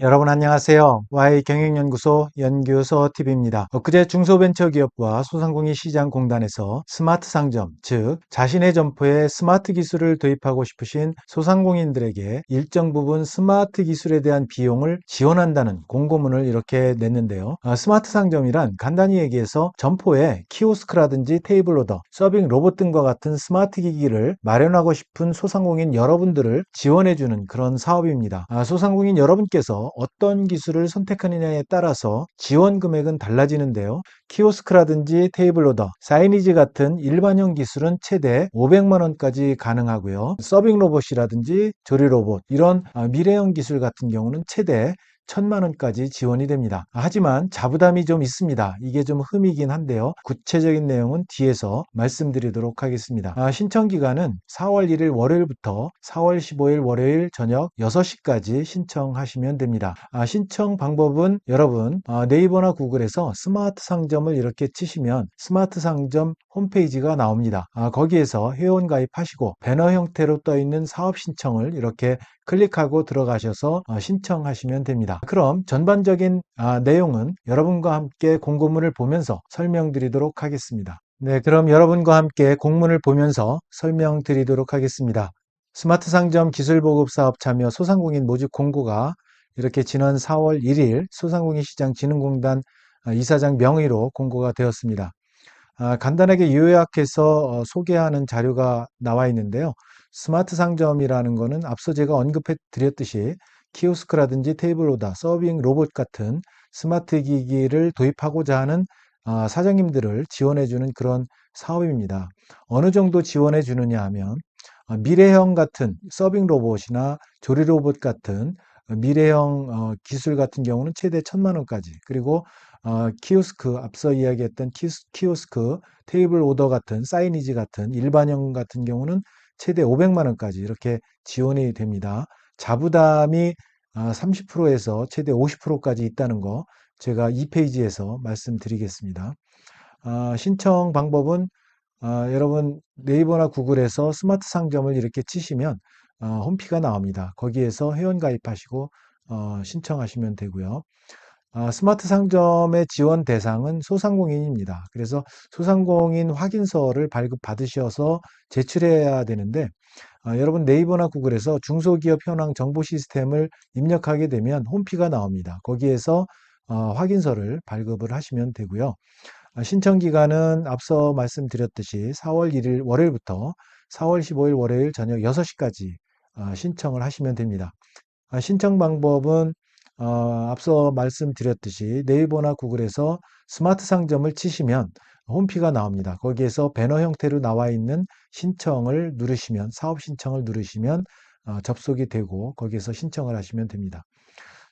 여러분 안녕하세요. Y경영연구소 연구소 TV입니다. 엊그제 중소벤처기업과 소상공인시장공단에서 스마트 상점, 즉 자신의 점포에 스마트 기술을 도입하고 싶으신 소상공인들에게 일정 부분 스마트 기술에 대한 비용을 지원한다는 공고문을 이렇게 냈는데요. 스마트 상점이란 간단히 얘기해서 점포에 키오스크라든지 테이블 오더, 서빙 로봇 등과 같은 스마트 기기를 마련하고 싶은 소상공인 여러분들을 지원해주는 그런 사업입니다. 소상공인 여러분께서 어떤 기술을 선택하느냐에 따라서 지원 금액은 달라지는데요. 키오스크라든지 테이블 오더, 사이니지 같은 일반형 기술은 최대 500만 원까지 가능하고요. 서빙 로봇이라든지 조리 로봇, 이런 미래형 기술 같은 경우는 최대 1000만 원까지 지원이 됩니다. 하지만 자부담이 좀 있습니다. 이게 좀 흠이긴 한데요. 구체적인 내용은 뒤에서 말씀드리도록 하겠습니다. 신청 기간은 4월 1일 월요일부터 4월 15일 월요일 저녁 6시까지 신청하시면 됩니다. 신청 방법은 여러분 네이버나 구글에서 스마트 상점을 이렇게 치시면 스마트 상점 홈페이지가 나옵니다. 거기에서 회원 가입하시고 배너 형태로 떠 있는 사업 신청을 이렇게 클릭하고 들어가셔서 신청하시면 됩니다. 그럼 전반적인 내용은 여러분과 함께 공고문을 보면서 설명드리도록 하겠습니다. 네, 그럼 여러분과 함께 공문을 보면서 설명드리도록 하겠습니다. 스마트 상점 기술보급 사업 참여 소상공인 모집 공고가 이렇게 지난 4월 1일 소상공인시장진흥공단 이사장 명의로 공고가 되었습니다. 간단하게 요약해서 소개하는 자료가 나와 있는데요. 스마트 상점이라는 것은 앞서 제가 언급해 드렸듯이 키오스크라든지 테이블 오더, 서빙 로봇 같은 스마트 기기를 도입하고자 하는 사장님들을 지원해 주는 그런 사업입니다. 어느 정도 지원해 주느냐 하면 미래형 같은 서빙 로봇이나 조리 로봇 같은 미래형 기술 같은 경우는 최대 1000만 원까지, 그리고 키오스크, 앞서 이야기했던 키오스크, 테이블 오더 같은 사이니지 같은 일반형 같은 경우는 최대 500만 원까지 이렇게 지원이 됩니다. 자부담이 30%에서 최대 50%까지 있다는 거 제가 이 페이지에서 말씀드리겠습니다. 신청 방법은 여러분 네이버나 구글에서 스마트 상점을 이렇게 치시면 홈피가 나옵니다. 거기에서 회원 가입하시고 신청하시면 되고요. 스마트 상점의 지원 대상은 소상공인입니다. 그래서 소상공인 확인서를 발급받으셔서 제출해야 되는데 여러분 네이버나 구글에서 중소기업 현황 정보 시스템을 입력하게 되면 홈피가 나옵니다. 거기에서 확인서를 발급을 하시면 되고요. 신청 기간은 앞서 말씀드렸듯이 4월 1일 월요일부터 4월 15일 월요일 저녁 6시까지 신청을 하시면 됩니다. 신청 방법은 앞서 말씀드렸듯이 네이버나 구글에서 스마트 상점을 치시면 홈피가 나옵니다. 거기에서 배너 형태로 나와 있는 신청을 누르시면, 사업 신청을 누르시면 접속이 되고 거기에서 신청을 하시면 됩니다.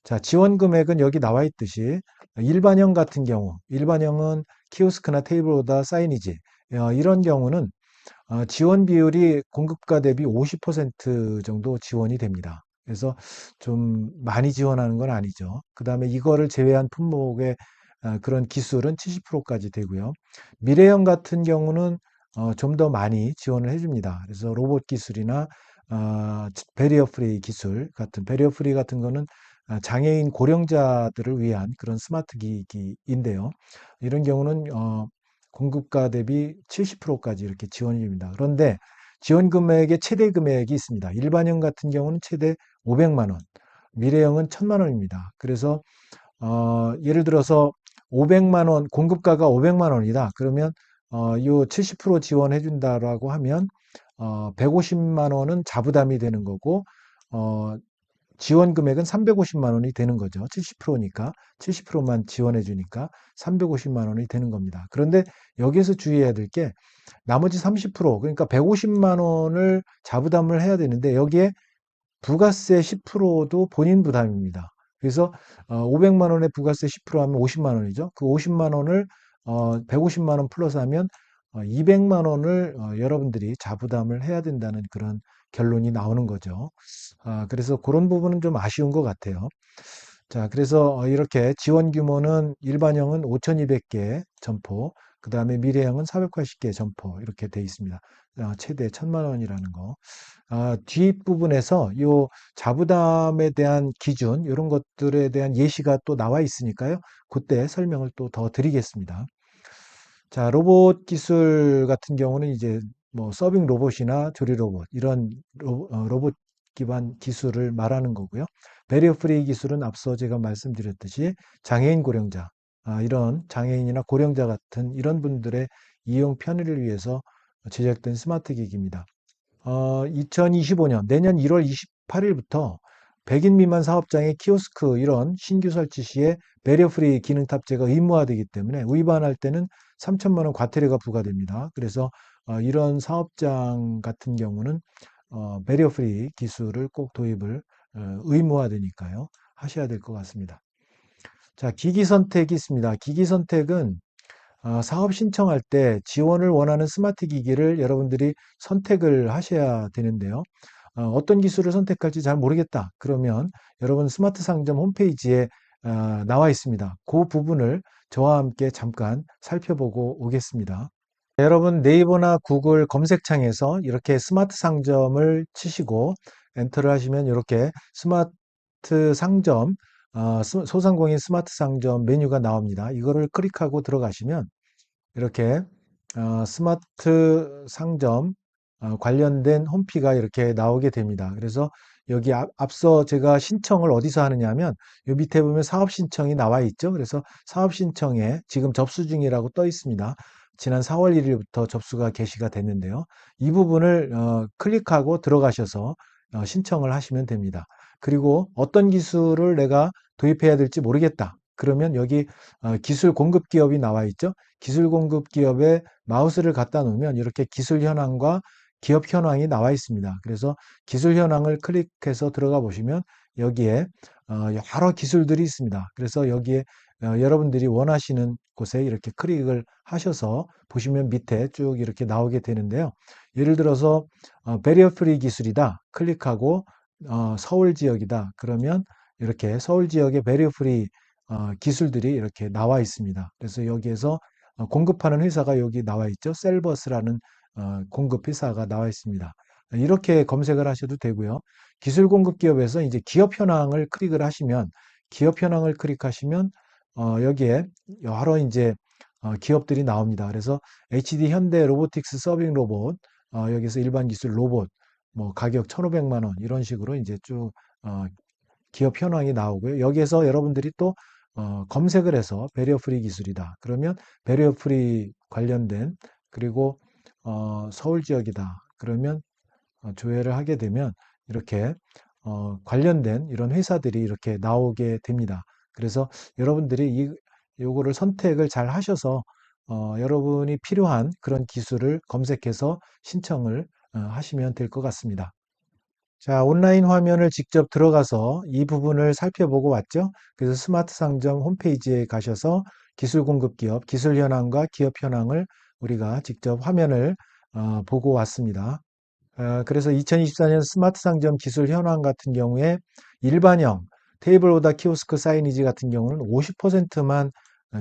자, 지원 금액은 여기 나와 있듯이 일반형 같은 경우, 일반형은 키오스크나 테이블보다 사이니지, 이런 경우는 지원 비율이 공급가 대비 50% 정도 지원이 됩니다. 그래서 좀 많이 지원하는 건 아니죠. 그 다음에 이거를 제외한 품목의 그런 기술은 70%까지 되고요. 미래형 같은 경우는 좀 더 많이 지원을 해줍니다. 그래서 로봇 기술이나 베리어 프리 기술 같은, 베리어 프리 같은 거는 장애인 고령자들을 위한 그런 스마트 기기인데요. 이런 경우는 공급가 대비 70%까지 이렇게 지원이 됩니다. 그런데 지원 금액의 최대 금액이 있습니다. 일반형 같은 경우는 최대 500만 원, 미래형은 1000만 원입니다. 그래서 예를 들어서 500만 원, 공급가가 500만 원이다. 그러면 요 70% 지원해 준다라고 하면 150만 원은 자부담이 되는 거고 지원 금액은 350만 원이 되는 거죠. 70%니까 70%만 지원해 주니까 350만 원이 되는 겁니다. 그런데 여기에서 주의해야 될 게 나머지 30%, 그러니까 150만 원을 자부담을 해야 되는데 여기에 부가세 10%도 본인 부담입니다. 그래서 500만 원에 부가세 10% 하면 50만 원이죠. 그 50만 원을 150만 원 플러스 하면 200만 원을 여러분들이 자부담을 해야 된다는 그런 결론이 나오는 거죠. 그래서 그런 부분은 좀 아쉬운 것 같아요. 자, 그래서 이렇게 지원 규모는 일반형은 5,200개 점포, 그 다음에 미래형은 480개 점포 이렇게 돼 있습니다. 최대 1,000만 원이라는 거. 뒷부분에서 요 자부담에 대한 기준 이런 것들에 대한 예시가 또 나와 있으니까요. 그때 설명을 또 더 드리겠습니다. 자, 로봇 기술 같은 경우는 이제 뭐 서빙 로봇이나 조리 로봇 이런 로봇 기반 기술을 말하는 거고요. 배리어 프리 기술은 앞서 제가 말씀드렸듯이 장애인 고령자, 이런 장애인이나 고령자 같은 이런 분들의 이용 편의를 위해서 제작된 스마트 기기입니다. 2025년 내년 1월 28일부터 100인 미만 사업장의 키오스크 이런 신규 설치 시에 배리어 프리 기능 탑재가 의무화되기 때문에 위반할 때는 3천만 원 과태료가 부과됩니다. 그래서 이런 사업장 같은 경우는 배리어 프리 기술을 꼭 도입을 의무화되니까요. 하셔야 될 것 같습니다. 자, 기기 선택이 있습니다. 기기 선택은 사업 신청할 때 지원을 원하는 스마트 기기를 여러분들이 선택을 하셔야 되는데요. 어떤 기술을 선택할지 잘 모르겠다. 그러면 여러분 스마트 상점 홈페이지에 나와 있습니다. 그 부분을 저와 함께 잠깐 살펴보고 오겠습니다. 여러분 네이버나 구글 검색창에서 이렇게 스마트 상점을 치시고 엔터를 하시면 이렇게 스마트 상점, 소상공인 스마트 상점 메뉴가 나옵니다. 이거를 클릭하고 들어가시면 이렇게 스마트 상점 관련된 홈피가 이렇게 나오게 됩니다. 그래서 여기 앞서 제가 신청을 어디서 하느냐 하면 요 밑에 보면 사업 신청이 나와 있죠. 그래서 사업 신청에 지금 접수 중이라고 떠 있습니다. 지난 4월 1일부터 접수가 개시가 됐는데요. 이 부분을 클릭하고 들어가셔서 신청을 하시면 됩니다. 그리고 어떤 기술을 내가 도입해야 될지 모르겠다. 그러면 여기 기술 공급 기업이 나와 있죠. 기술 공급 기업에 마우스를 갖다 놓으면 이렇게 기술 현황과 기업 현황이 나와 있습니다. 그래서 기술 현황을 클릭해서 들어가 보시면 여기에 여러 기술들이 있습니다. 그래서 여기에 여러분들이 원하시는 곳에 이렇게 클릭을 하셔서 보시면 밑에 쭉 이렇게 나오게 되는데요. 예를 들어서 배리어 프리 기술이다. 클릭하고 서울 지역이다. 그러면 이렇게 서울 지역의 배리어 프리 기술들이 이렇게 나와 있습니다. 그래서 여기에서 공급하는 회사가 여기 나와 있죠. 셀버스라는 공급 회사가 나와 있습니다. 이렇게 검색을 하셔도 되고요. 기술 공급 기업에서 이제 기업 현황을 클릭을 하시면 기업 현황을 클릭하시면 여기에 여러 이제 기업들이 나옵니다. 그래서 HD 현대 로보틱스 서빙 로봇 여기서 일반 기술 로봇 뭐 가격 1,500만 원 이런 식으로 이제 쭉 기업 현황이 나오고요. 여기에서 여러분들이 또 검색을 해서 배리어 프리 기술이다. 그러면 배리어 프리 관련된 그리고 서울 지역이다. 그러면 조회를 하게 되면 이렇게 관련된 이런 회사들이 이렇게 나오게 됩니다. 그래서 여러분들이 요거를 선택을 잘 하셔서 여러분이 필요한 그런 기술을 검색해서 신청을 하시면 될 것 같습니다. 자, 온라인 화면을 직접 들어가서 이 부분을 살펴보고 왔죠. 그래서 스마트 상점 홈페이지에 가셔서 기술 공급 기업, 기술 현황과 기업 현황을 우리가 직접 화면을 보고 왔습니다. 그래서 2024년 스마트 상점 기술 현황 같은 경우에 일반형 테이블 오더 키오스크 사이니지 같은 경우는 50%만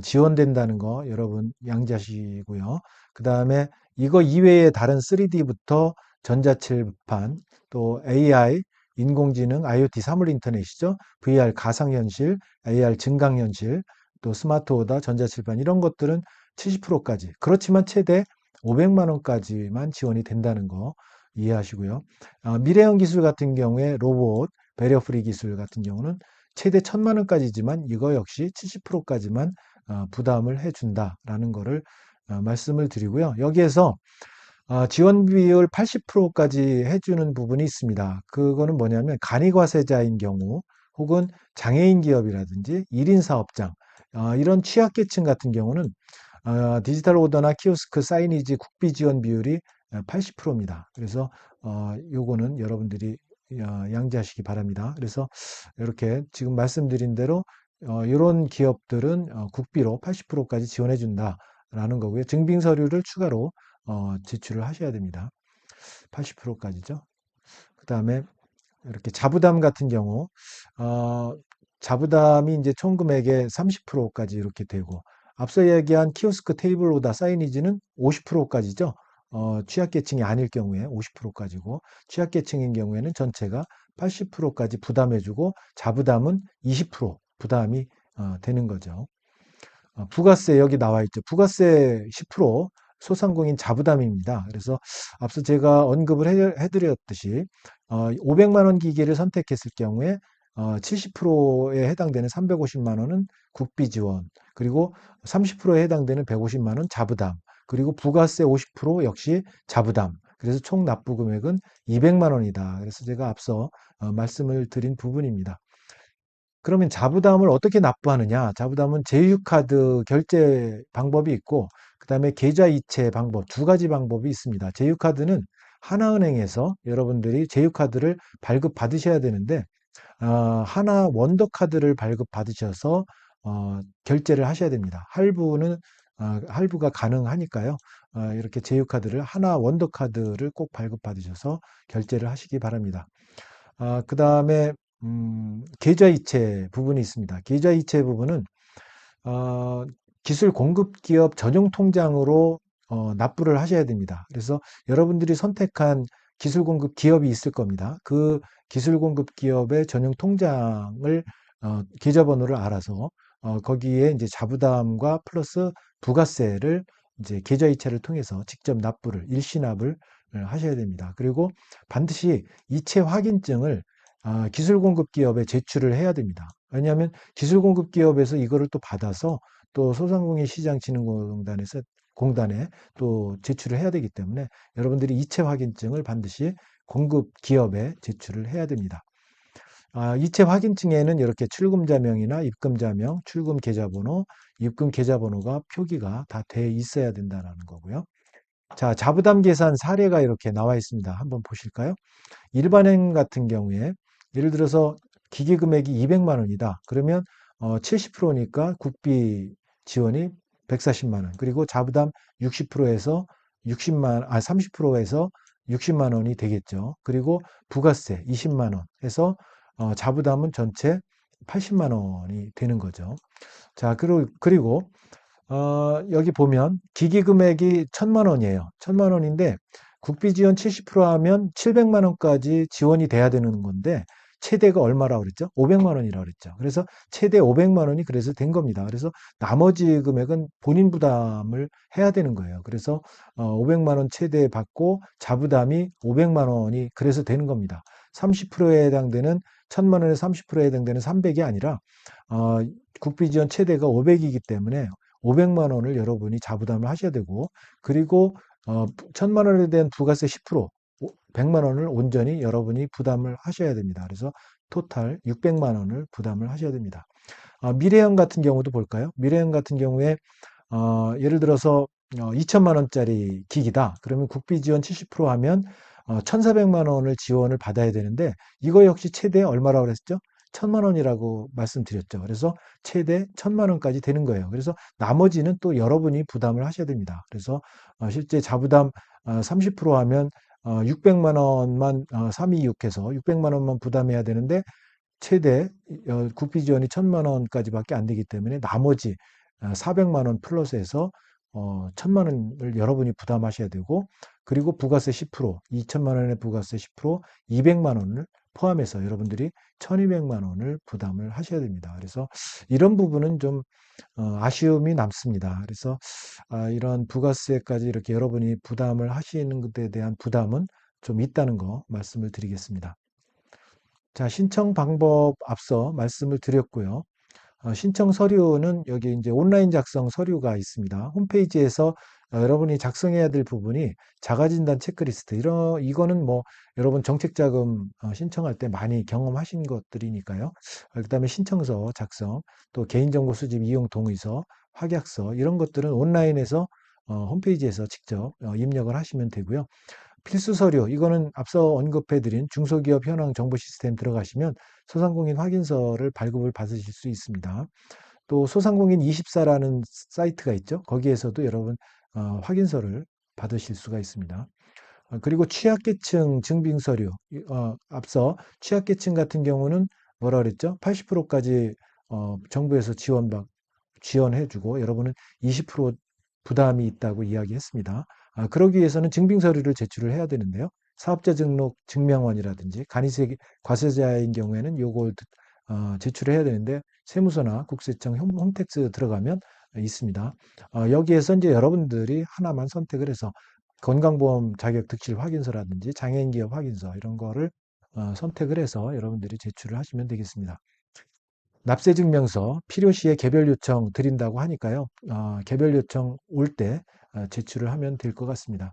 지원된다는 거 여러분 양지하시고요. 그 다음에 이거 이외에 다른 3D부터 전자칠판, 또 AI, 인공지능, IoT 사물 인터넷이죠. VR 가상현실, AR 증강현실, 또 스마트 오더, 전자칠판 이런 것들은 70%까지. 그렇지만 최대 500만 원까지만 지원이 된다는 거 이해하시고요. 미래형 기술 같은 경우에 로봇, 배리어 프리 기술 같은 경우는 최대 1,000만 원까지지만 이거 역시 70%까지만 부담을 해준다라는 거를 말씀을 드리고요. 여기에서 지원 비율 80%까지 해주는 부분이 있습니다. 그거는 뭐냐면 간이과세자인 경우 혹은 장애인 기업이라든지 1인 사업장 이런 취약계층 같은 경우는 디지털 오더나 키오스크 사이니지 국비 지원 비율이 80%입니다. 그래서 요거는 여러분들이 양지하시기 바랍니다. 그래서 이렇게 지금 말씀드린 대로 이런 기업들은 국비로 80%까지 지원해 준다라는 거고요. 증빙 서류를 추가로 제출을 하셔야 됩니다. 80%까지죠. 그 다음에 이렇게 자부담 같은 경우 자부담이 이제 총 금액의 30%까지 이렇게 되고 앞서 이야기한 키오스크 테이블 오더 사이니지는 50%까지죠. 취약계층이 아닐 경우에 50%까지고 취약계층인 경우에는 전체가 80%까지 부담해주고 자부담은 20% 부담이 되는 거죠. 부가세 여기 나와 있죠. 부가세 10% 소상공인 자부담입니다. 그래서 앞서 제가 언급을 해드렸듯이 500만 원 기계를 선택했을 경우에 70%에 해당되는 350만 원은 국비 지원, 그리고 30%에 해당되는 150만 원 자부담, 그리고 부가세 50% 역시 자부담. 그래서 총 납부 금액은 200만 원이다. 그래서 제가 앞서 말씀을 드린 부분입니다. 그러면 자부담을 어떻게 납부하느냐? 자부담은 제휴카드 결제 방법이 있고, 그 다음에 계좌이체 방법, 두 가지 방법이 있습니다. 제휴카드는 하나은행에서 여러분들이 제휴카드를 발급받으셔야 되는데, 하나 원더카드를 발급받으셔서 결제를 하셔야 됩니다. 할부가 가능하니까요. 이렇게 제휴카드를 하나 원더카드를 꼭 발급받으셔서 결제를 하시기 바랍니다. 그 다음에 계좌이체 부분이 있습니다. 계좌이체 부분은 어, 기술 공급 기업 전용 통장으로 납부를 하셔야 됩니다. 그래서 여러분들이 선택한 기술 공급 기업이 있을 겁니다. 그 기술 공급 기업의 전용 통장을 계좌번호를 알아서 거기에 이제 자부담과 플러스 부가세를 이제 계좌이체를 통해서 직접 일시납을 하셔야 됩니다. 그리고 반드시 이체 확인증을 기술 공급 기업에 제출을 해야 됩니다. 왜냐하면 기술 공급 기업에서 이거를 또 받아서 또 소상공인 공단에 또 제출을 해야 되기 때문에 여러분들이 이체 확인증을 반드시 공급 기업에 제출을 해야 됩니다. 이체 확인증에는 이렇게 출금자명이나 입금자명, 출금 계좌번호, 입금 계좌번호가 표기가 다 돼 있어야 된다는 거고요. 자, 자부담 계산 사례가 이렇게 나와 있습니다. 한번 보실까요? 일반행 같은 경우에 예를 들어서 기기 금액이 200만 원이다. 그러면 70%니까 국비 지원이 140만 원. 그리고 자부담 60%에서 30%에서 60만 원이 되겠죠. 그리고 부가세 20만 원 해서 자부담은 전체 80만 원이 되는 거죠. 자, 그리고 여기 보면 기기 금액이 1,000만 원이에요. 1,000만 원인데 국비 지원 70% 하면 700만 원까지 지원이 돼야 되는 건데 최대가 얼마라고 그랬죠? 500만 원이라고 그랬죠. 그래서 최대 500만 원이 그래서 된 겁니다. 그래서 나머지 금액은 본인 부담을 해야 되는 거예요. 그래서 500만 원 최대 받고 자부담이 500만 원이 그래서 되는 겁니다. 30%에 해당되는 1,000만 원에 30%에 해당되는 300이 아니라 어, 국비 지원 최대가 500이기 때문에 500만 원을 여러분이 자부담을 하셔야 되고, 그리고 1,000만 원에 대한 부가세 10%, 100만 원을 온전히 여러분이 부담을 하셔야 됩니다. 그래서 토탈 600만 원을 부담을 하셔야 됩니다. 미래형 같은 경우도 볼까요? 미래형 같은 경우에 예를 들어서 2천만 원짜리 기기다. 그러면 국비 지원 70% 하면 1,400만 원을 지원을 받아야 되는데 이거 역시 최대 얼마라고 그랬죠? 1,000만 원이라고 말씀드렸죠. 그래서 최대 1,000만 원까지 되는 거예요. 그래서 나머지는 또 여러분이 부담을 하셔야 됩니다. 그래서 실제 자부담 30% 하면 600만 원만 326해서 600만 원만 부담해야 되는데 최대 국비 지원이 1,000만 원까지밖에 안 되기 때문에 나머지 400만 원 플러스해서 1,000만 원을 여러분이 부담하셔야 되고, 그리고 부가세 10%, 2천만 원의 부가세 10%, 200만 원을 포함해서 여러분들이 1,200만 원을 부담을 하셔야 됩니다. 그래서 이런 부분은 좀 아쉬움이 남습니다. 그래서 이런 부가세까지 이렇게 여러분이 부담을 하시는 것에 대한 부담은 좀 있다는 거 말씀을 드리겠습니다. 자, 신청 방법 앞서 말씀을 드렸고요. 신청 서류는 여기 이제 온라인 작성 서류가 있습니다. 홈페이지에서 여러분이 작성해야 될 부분이 자가진단 체크리스트, 이거는 뭐 여러분 정책자금 신청할 때 많이 경험하신 것들이니까요. 그다음에 신청서 작성, 또 개인정보 수집 이용 동의서, 확약서, 이런 것들은 온라인에서 홈페이지에서 직접 입력을 하시면 되고요. 필수 서류, 이거는 앞서 언급해드린 중소기업 현황 정보 시스템 들어가시면 소상공인 확인서를 발급을 받으실 수 있습니다. 또 소상공인 24라는 사이트가 있죠. 거기에서도 여러분 확인서를 받으실 수가 있습니다. 그리고 취약계층 증빙 서류, 앞서 취약계층 같은 경우는 뭐라 그랬죠? 80%까지 정부에서 지원해주고 여러분은 20% 부담이 있다고 이야기했습니다. 그러기 위해서는 증빙 서류를 제출을 해야 되는데요. 사업자 등록 증명원이라든지 과세자인 경우에는 요걸 제출을 해야 되는데 세무서나 국세청 홈택스 들어가면 있습니다. 여기에서 이제 여러분들이 하나만 선택을 해서 건강보험 자격 득실 확인서라든지 장애인 기업 확인서 이런 거를 선택을 해서 여러분들이 제출을 하시면 되겠습니다. 납세증명서 필요시에 개별 요청 드린다고 하니까요. 개별 요청 올 때 제출을 하면 될 것 같습니다.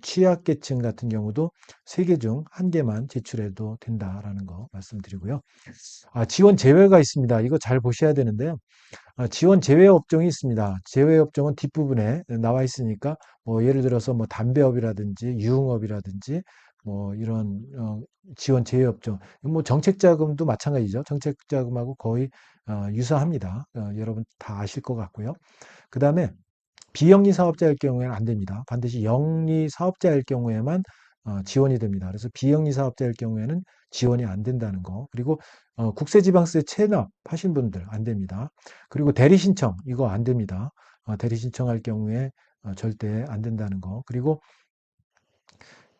취약계층 같은 경우도 3개 중 1개만 제출해도 된다라는 거 말씀드리고요. 지원 제외가 있습니다. 이거 잘 보셔야 되는데요. 지원 제외 업종이 있습니다. 제외 업종은 뒷부분에 나와 있으니까 뭐 예를 들어서 뭐 담배업이라든지 유흥업이라든지 뭐 이런 지원 제외 업종, 뭐 정책자금도 마찬가지죠. 정책자금하고 거의 유사합니다. 여러분 다 아실 것 같고요. 그 다음에 비영리 사업자일 경우에는 안 됩니다. 반드시 영리 사업자일 경우에만 지원이 됩니다. 그래서 비영리 사업자일 경우에는 지원이 안 된다는 거. 그리고 국세지방세 체납하신 분들 안 됩니다. 그리고 대리신청 이거 안 됩니다. 대리신청할 경우에 절대 안 된다는 거. 그리고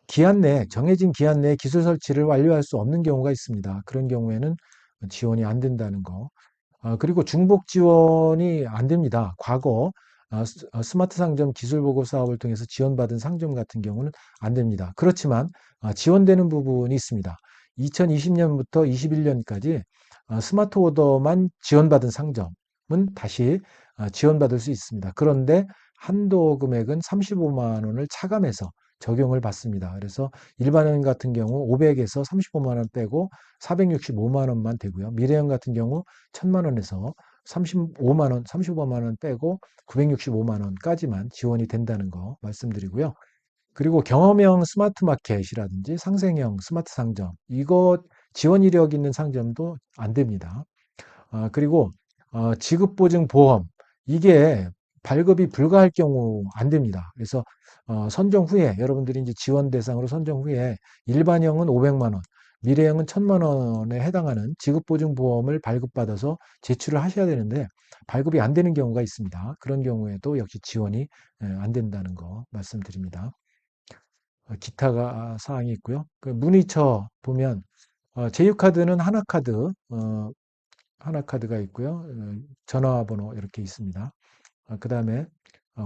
기한 내 정해진 기한 내에 기술 설치를 완료할 수 없는 경우가 있습니다. 그런 경우에는 지원이 안 된다는 거. 그리고 중복 지원이 안 됩니다. 과거 스마트 상점 기술 보급 사업을 통해서 지원받은 상점 같은 경우는 안 됩니다. 그렇지만 지원되는 부분이 있습니다. 2020년부터 21년까지 스마트 오더만 지원받은 상점은 다시 지원받을 수 있습니다. 그런데 한도 금액은 35만 원을 차감해서 적용을 받습니다. 그래서 일반형 같은 경우 500에서 35만 원 빼고 465만 원만 되고요. 미래형 같은 경우 1000만 원에서 35만 원, 35만 원 빼고 965만 원까지만 지원이 된다는 거 말씀드리고요. 그리고 경험형 스마트 마켓이라든지 상생형 스마트 상점, 이거 지원 이력 있는 상점도 안 됩니다. 그리고 지급보증보험, 이게 발급이 불가할 경우 안 됩니다. 그래서 선정 후에 여러분들이 이제 지원 대상으로 선정 후에 일반형은 500만 원, 미래형은 1000만 원에 해당하는 지급보증보험을 발급받아서 제출을 하셔야 되는데 발급이 안 되는 경우가 있습니다. 그런 경우에도 역시 지원이 안 된다는 거 말씀드립니다. 기타가 사항이 있고요. 그 문의처 보면 제휴카드는 하나카드가 있고요. 전화번호 이렇게 있습니다. 그 다음에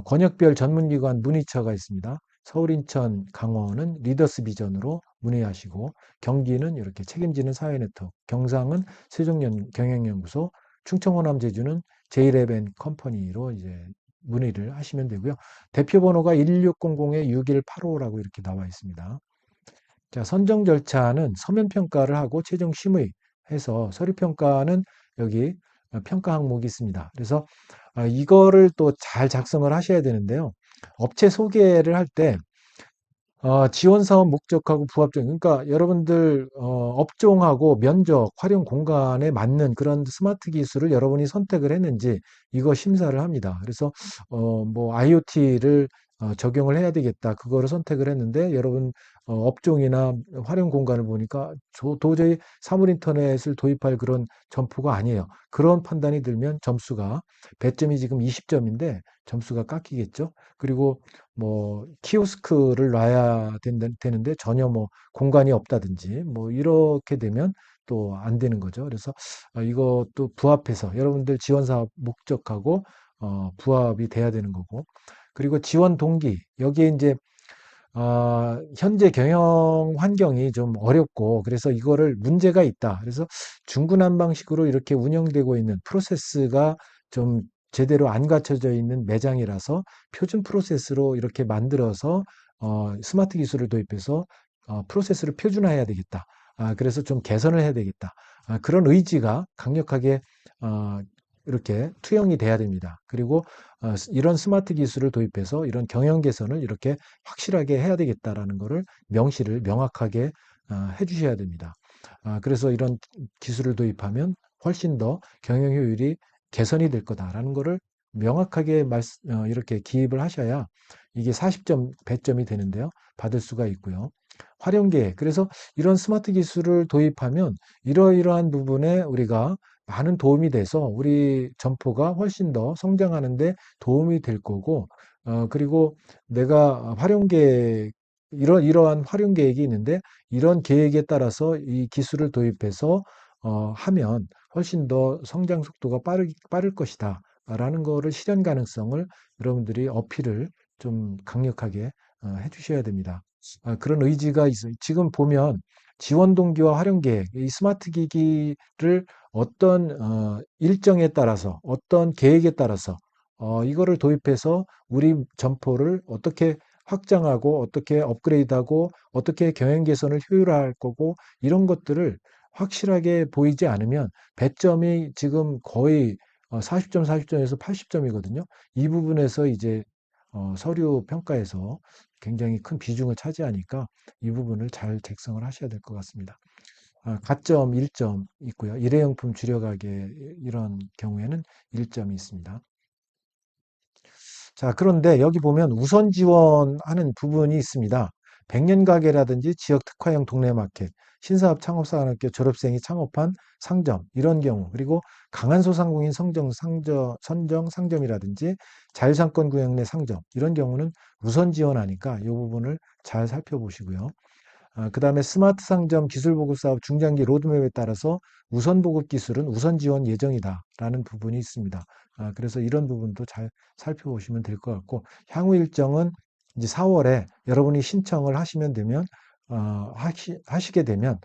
권역별 전문기관 문의처가 있습니다. 서울, 인천, 강원은 리더스 비전으로 문의하시고 경기는 이렇게 책임지는 사회네트워크, 경상은 세종경영연구소, 충청, 호남, 제주는 제이레벤 컴퍼니로 이제 문의를 하시면 되고요. 대표번호가 1600-6185라고 이렇게 나와 있습니다. 자, 선정 절차는 서면 평가를 하고 최종 심의해서 서류 평가는 여기 평가 항목이 있습니다. 그래서 이거를 또 잘 작성을 하셔야 되는데요. 업체 소개를 할 때 지원 사업 목적하고 부합적, 그러니까 여러분들 업종하고 면적, 활용 공간에 맞는 그런 스마트 기술을 여러분이 선택을 했는지 이거 심사를 합니다. 그래서 뭐 IoT를 적용을 해야 되겠다. 그거를 선택을 했는데 여러분 업종이나 활용 공간을 보니까 도저히 사물 인터넷을 도입할 그런 점포가 아니에요. 그런 판단이 들면 점수가 배점이 지금 20점인데 점수가 깎이겠죠. 그리고 뭐 키오스크를 놔야 되는데 전혀 뭐 공간이 없다든지 뭐 이렇게 되면 또 안 되는 거죠. 그래서 이것도 부합해서 여러분들 지원 사업 목적하고 부합이 돼야 되는 거고. 그리고 지원 동기, 여기에 이제 현재 경영 환경이 좀 어렵고 그래서 이거를 문제가 있다. 그래서 중구난방식으로 이렇게 운영되고 있는 프로세스가 좀 제대로 안 갖춰져 있는 매장이라서 표준 프로세스로 이렇게 만들어서 스마트 기술을 도입해서 프로세스를 표준화해야 되겠다. 그래서 좀 개선을 해야 되겠다. 그런 의지가 강력하게 이렇게 투영이 돼야 됩니다. 그리고 이런 스마트 기술을 도입해서 이런 경영 개선을 이렇게 확실하게 해야 되겠다라는 것을 명시를 명확하게 해주셔야 됩니다. 그래서 이런 기술을 도입하면 훨씬 더 경영 효율이 개선이 될 거다라는 것을 명확하게 이렇게 기입을 하셔야 이게 40점 배점이 되는데요. 받을 수가 있고요. 활용 계획. 그래서 이런 스마트 기술을 도입하면 이러이러한 부분에 우리가 많은 도움이 돼서 우리 점포가 훨씬 더 성장하는 데 도움이 될 거고, 그리고 내가 활용 계획, 이러한 활용 계획이 있는데, 이런 계획에 따라서 이 기술을 도입해서 하면 훨씬 더 성장 속도가 빠를 것이다. 라는 거를 실현 가능성을 여러분들이 어필을 좀 강력하게 해주셔야 됩니다. 그런 의지가 있어요. 지금 보면 지원 동기와 활용 계획, 이 스마트 기기를 어떤 일정에 따라서, 어떤 계획에 따라서 이거를 도입해서 우리 점포를 어떻게 확장하고 어떻게 업그레이드하고 어떻게 경영 개선을 효율화할 거고, 이런 것들을 확실하게 보이지 않으면 배점이 지금 거의 40점, 40점에서 80점이거든요. 이 부분에서 이제 서류 평가에서 굉장히 큰 비중을 차지하니까 이 부분을 잘 작성을 하셔야 될 것 같습니다. 가점 1점 있고요. 일회용품 줄여가게 이런 경우에는 1점이 있습니다. 자, 그런데 여기 보면 우선 지원하는 부분이 있습니다. 백년 가게라든지 지역 특화형 동네 마켓, 신사업 창업사관학교 졸업생이 창업한 상점, 이런 경우, 그리고 강한 소상공인 선정 상점이라든지 자유상권 구역 내 상점, 이런 경우는 우선 지원하니까 이 부분을 잘 살펴보시고요. 그다음에 스마트 상점 기술 보급 사업 중장기 로드맵에 따라서 우선 보급 기술은 우선 지원 예정이다라는 부분이 있습니다. 그래서 이런 부분도 잘 살펴보시면 될 것 같고, 향후 일정은 이제 4월에 여러분이 신청을 하시면 되면 하시게 되면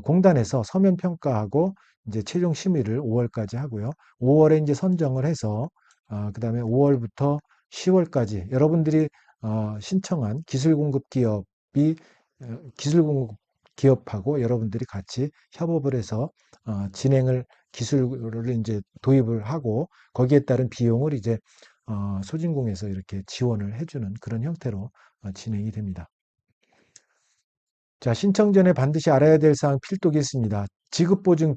공단에서 서면 평가하고 이제 최종 심의를 5월까지 하고요. 5월에 이제 선정을 해서 그다음에 5월부터 10월까지 여러분들이 신청한 기술 공급 기업이 기술 공급 기업하고 여러분들이 같이 협업을 해서 진행을 기술을 이제 도입을 하고 거기에 따른 비용을 이제 소진공에서 이렇게 지원을 해주는 그런 형태로 진행이 됩니다. 자, 신청 전에 반드시 알아야 될 사항 필독이 있습니다. 지급보증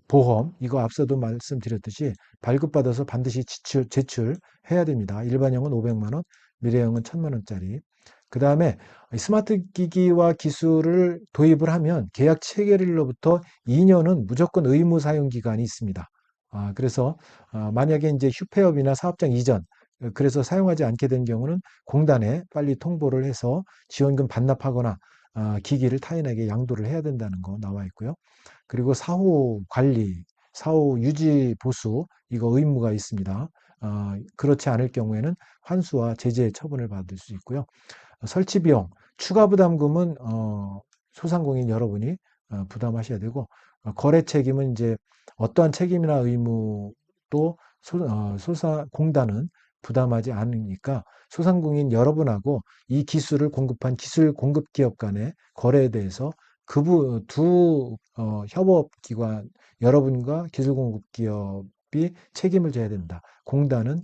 보험, 이거 앞서도 말씀드렸듯이 발급받아서 반드시 제출해야 됩니다. 일반형은 500만 원, 미래형은 1000만 원짜리. 그 다음에 스마트 기기와 기술을 도입을 하면 계약 체결일로부터 2년은 무조건 의무 사용 기간이 있습니다. 그래서 만약에 이제 휴폐업이나 사업장 이전, 그래서 사용하지 않게 된 경우는 공단에 빨리 통보를 해서 지원금 반납하거나 기기를 타인에게 양도를 해야 된다는 거 나와 있고요. 그리고 사후 관리, 사후 유지 보수, 이거 의무가 있습니다. 그렇지 않을 경우에는 환수와 제재 처분을 받을 수 있고요. 설치 비용, 추가 부담금은 소상공인 여러분이 부담하셔야 되고, 거래 책임은 이제 어떠한 책임이나 의무도 공단은 부담하지 않으니까 소상공인 여러분하고 이 기술을 공급한 기술 공급 기업 간의 거래에 대해서 두 협업기관 여러분과 기술 공급 기업이 책임을 져야 된다. 공단은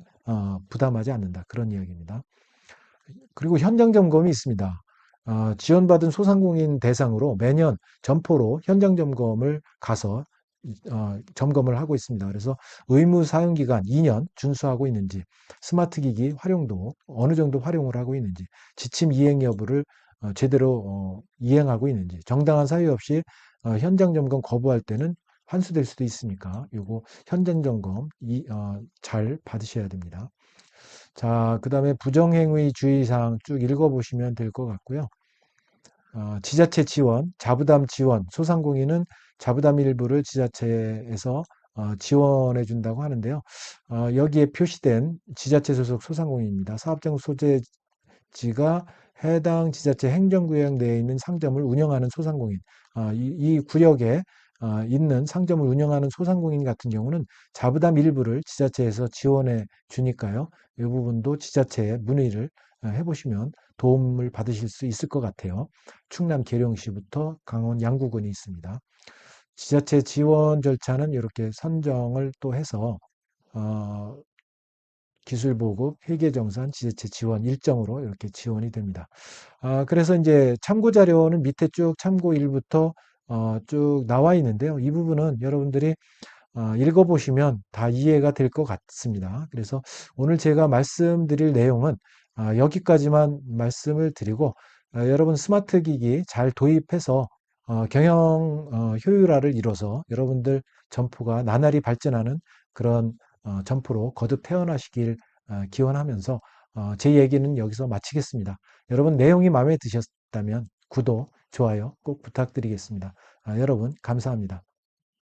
부담하지 않는다. 그런 이야기입니다. 그리고 현장 점검이 있습니다. 지원받은 소상공인 대상으로 매년 점포로 현장 점검을 가서 점검을 하고 있습니다. 그래서 의무 사용 기간 2년 준수하고 있는지, 스마트 기기 활용도 어느 정도 활용을 하고 있는지, 지침 이행 여부를 제대로 이행하고 있는지, 정당한 사유 없이 현장 점검 거부할 때는 환수될 수도 있으니까 요거 현장 점검 잘 받으셔야 됩니다. 자, 그 다음에 부정행위 주의사항 쭉 읽어보시면 될 것 같고요. 지자체 지원, 자부담 지원, 소상공인은 자부담 일부를 지자체에서 지원해 준다고 하는데요. 여기에 표시된 지자체 소속 소상공인입니다. 사업장 소재지가 해당 지자체 행정구역 내에 있는 상점을 운영하는 소상공인, 이 구역에 있는 상점을 운영하는 소상공인 같은 경우는 자부담 일부를 지자체에서 지원해 주니까요. 이 부분도 지자체에 문의를 해보시면 도움을 받으실 수 있을 것 같아요. 충남 계룡시부터 강원 양구군이 있습니다. 지자체 지원 절차는 이렇게 선정을 또 해서 기술 보급, 회계정산, 지자체 지원 일정으로 이렇게 지원이 됩니다. 그래서 이제 참고 자료는 밑에 쭉 참고 1부터 쭉 나와 있는데요. 이 부분은 여러분들이 읽어보시면 다 이해가 될 것 같습니다. 그래서 오늘 제가 말씀드릴 내용은 여기까지만 말씀을 드리고 여러분 스마트 기기 잘 도입해서 경영 효율화를 이뤄서 여러분들 점포가 나날이 발전하는 그런 점포로 거듭 태어나시길 기원하면서 제 얘기는 여기서 마치겠습니다. 여러분 내용이 마음에 드셨다면 구독, 좋아요 꼭 부탁드리겠습니다. 여러분 감사합니다.